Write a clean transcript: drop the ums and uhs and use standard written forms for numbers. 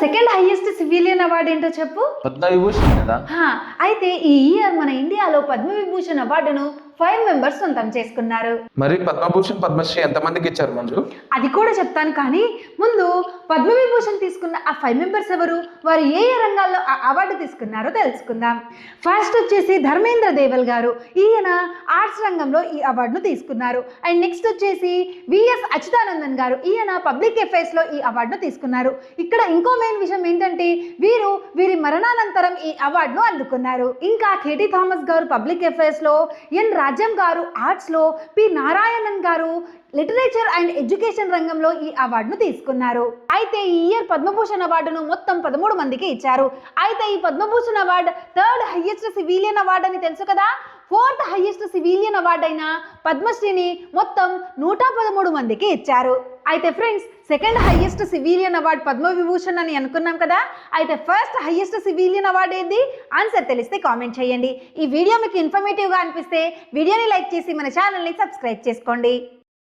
Second highest civilian award ఏంటో చెప్పు. పద్మవిభూషణ్ కదా. అయితే ఈ ఇయర్ మన ఇండియాలో పద్మవిభూషణ్ అవార్డును 5 మెంబర్స్ సొంతం చేసుకున్నారు. మరి పద్మభూషణ్ పద్మశ్రీ ఎంతమందికి ఇచ్చారు మంజు? అది కూడా చెప్తాను, కానీ ముందు పద్మవిభూషణ్ తీసుకున్న ఆ 5 మెంబర్స్ ఎవరు, వారు ఏ ఏ రంగాల్లో ఆ అవార్డు తీసుకున్నారో తెలుసుకుందాం. ఫస్ట్ వచ్చేసి ధర్మేంద్ర దేవల్ గారు, ఈయన ఆర్ట్స్ రంగంలో ఈ అవార్డును తీసుకున్నారు. అండ్ నెక్స్ట్ వచ్చేసి విఎస్ అచ్యుతానందన్ గారు, ఈయన పబ్లిక్ అఫైర్స్ లో ఈ అవార్డును తీసుకున్నారు. ఇక్కడ ఇంకో మెయిన్ విషయం ఏంటంటే వీరి మరణానంతరం ఈ అవార్డును అందుకున్నారు. ఇంకా కేటీ థామస్ గారు పబ్లిక్ అఫైర్స్ లో, ఎన్ రాజ్యం గారు ఆర్ట్స్ లో, పి నారాయణన్ గారు లిటరేచర్ అండ్ ఎడ్యుకేషన్ రంగంలో ఈ అవార్డును తీసుకున్నారు. అయితే ఈ ఇయర్ పద్మభూషణ్ అవార్డును మొత్తం 13 మందికి ఇచ్చారు. అయితే ఈ Padma Bhushan award 3rd highest civilian award అని తెలుసు కదా. 4th హైయెస్ట్ సివిలియన్ అవార్డు అయిన పద్మశ్రీని మొత్తం 113 మందికి ఇచ్చారు. అయితే friends, second highest civilian award Padma Vibhushan అని అనుకున్నాం కదా. అయితే ఫస్ట్ హైయెస్ట్ సివిలియన్ అవార్డు ఏంది? ఆన్సర్ తెలిస్తే కామెంట్ చేయండి. ఈ వీడియో మీకు ఇన్ఫర్మేటివ్గా అనిపిస్తే వీడియోని లైక్ చేసి మన ఛానల్ని సబ్స్క్రైబ్ చేసుకోండి.